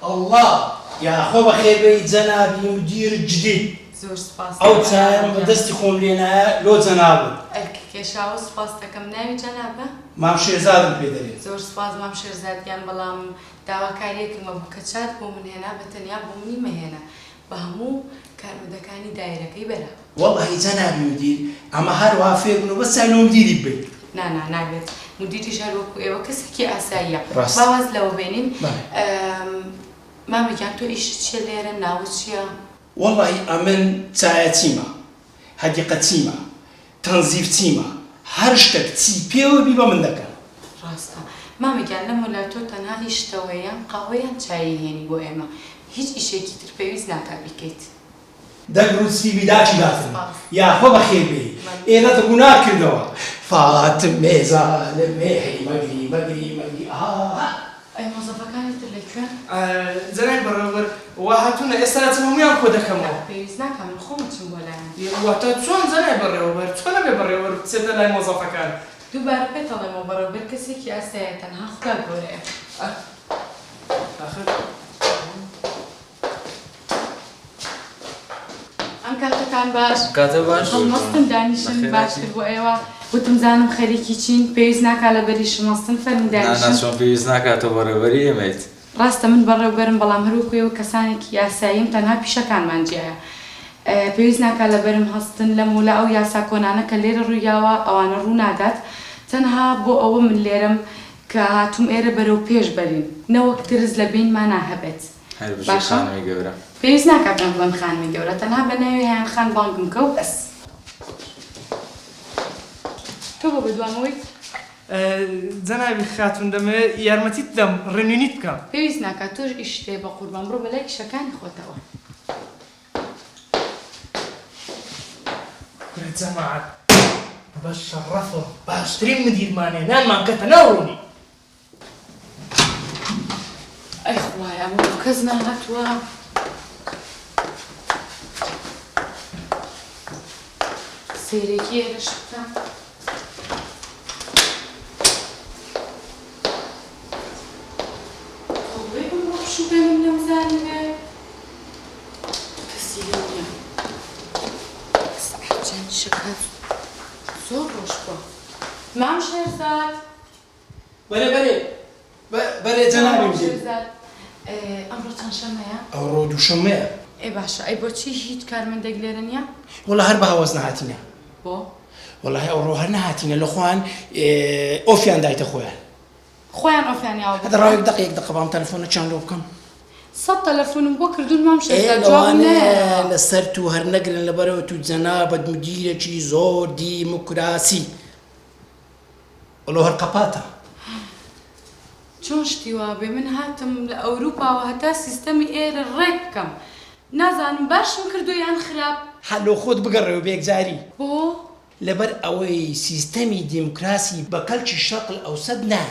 الله يا خو بخير بيت جنابي مدير الجديد زۆر سپاس ئەو چایەم بەدەستی خۆم لێنایە لۆ جەنابم کێشاوە سپاس دەکەم ناوی جەنابە مام شێرزادم پێ دەرێت زۆر سپاس مام شێرزادیان بەڵام داواکاریەکەمە بوو کە چات بۆ من هێنا بە تەنیا بۆ منی مەهێنا بە هەموو کارمەندەکانی دایرەکەی بەرە وەڵڵاهی جەنابی مدیر ئەمە هەروە فێر بوون و بەس چای لۆ مدیری بێت نانا نابێت مدیریش هەر وەکو ئێوە کەسێکی ئاساییە ڕاست. باواز لەوە بێنین بەڵێ. مامەگیان تۆ ئیشت چیە لێرە ناوت چییە؟ وەڵڵاهی ئەمن چایە چیمە هەدیقە چیمە تەنزیف چیمە هەر شتێک چی پێوە بی بە من دەکەن ڕاستە مامەگیان لەم وەلا تۆ تەنها هیچ شتەوەیان قاوەیان چایی هێنی بۆ ئێمە هیچ ئیشێکی تر پێویست ناکات بیکەیت دەگروسی بیداچی داتن یاخۆ بەخێر بێ ئێرە دەگونا کردەوە فاتم مێزانە مێحی مەگری مەگری مەگری ئەی مۆزەفەکانی تر لەکوێن؟ جەنای بەڕێوەبەر وا هاتوونە ئێستا ناچم هەموویان کۆ دەکەمەوە پێویست ناکەم من خۆم چم بۆ لایەن واتە چۆن جەنای بەڕێوەبەر چۆن نەبێ بەڕێوەبەر بچێتە لای مۆزەفەکان دووبارە پێتەڵێمەوە بەڕێوەبەر کەسێکی ئاساییە تەنها خوددا گەورەیە آخر ئەم کاتەکان باش کاتە باش هەڵمەستن دانیشن باش کرد بۆ ئێوە وتم زانم خەریکی چین پێویست ناکا لە بەری شمەستن فەرمی دانیشن چۆن پێویست ناکاتەوە بەڕێوەبەری ئێمەیت ڕاستە من بەڕێوەبەرم بەڵام هەروەکو ئێوە کەسانێکی یاساییم تەنها پیشەکانمان جیایە پێویست ناکا لە بەرم هەستن لە مۆلا ئەو یاسا کۆنانە کە لێرە ڕوویاوە ئەوانە ڕوو نادات تەنها بۆ ئەوە من لێرم کە هاتووم ئێرە بەرەو پێش بەرین نەوەک ترس لە بینمانە هەبێت هەر بژی خانمی گەورە پێویست ناکات بڵێم بڵێم خانمی گەورە تەنها بە ناوی هەیان خان بانگم کە و بەس تۆ بۆ بەدوامەوەی جەنابی خاتون دەمەوێت یارمەتیت دەم ڕێنوینیت بکەم پێویست ناکات تۆش ئیش تێ بە قوربان بڕۆ بەلای کشەکانی خۆتەوە گورە جەماعەت بە شەڕەفە باشترین مدیرمانێ نانمان کەتە ناوڕوونی ئەی خوایە ئەمە بۆ کەس نەهاتووە سەیرێکی ئێرەش بکەم تۆڵێ بم بۆ پشوگەنم نەمزانیوێ کەسی نییە سەحجان شەکەت زۆر ڕۆژ بووە مام شێرزاد بەرێ بەرێ بەرێ جەنابی مدیر شێرزاد ئەمڕۆ چەند شەمەیە؟ ئەوڕۆ دووشەمەیە ئێ باشە ئەی بۆچی هیچ کارمەندێک لێرە نییە؟ وەڵا هەر بە هەوەز نەهاتینە بۆ؟ وەڵاهی ئەوڕۆ هەر نەهاتینە لە خۆیان ئۆفیان دایتە خۆیان خۆیان ئۆفیانیاوە هەدا ڕاوێک دقیقێک دقە بام تەلەفۆنە چەند لۆ بکەم سەد تەلەفۆنم بۆ کردوون مام شێرزاد جوابم نایە لەسەر تو هەر نەگرن لەبەرەوە تو جەنابەت مدیرێکی زۆر دیموکراسی وەڵۆ هەر قەپاتە چۆن شتی وا بێ من هاتم لە ئەوروپاوە هەتا سیستەمی ئێرە ڕێک بکەم نازانم باشم کردو یان خراپ هەلۆ خۆت بگەڕێەوە بێکجاری بۆ؟ لەبەر ئەوەی سیستەمی دیموکراسی بە کەلکی شەقل ئەوسەد نا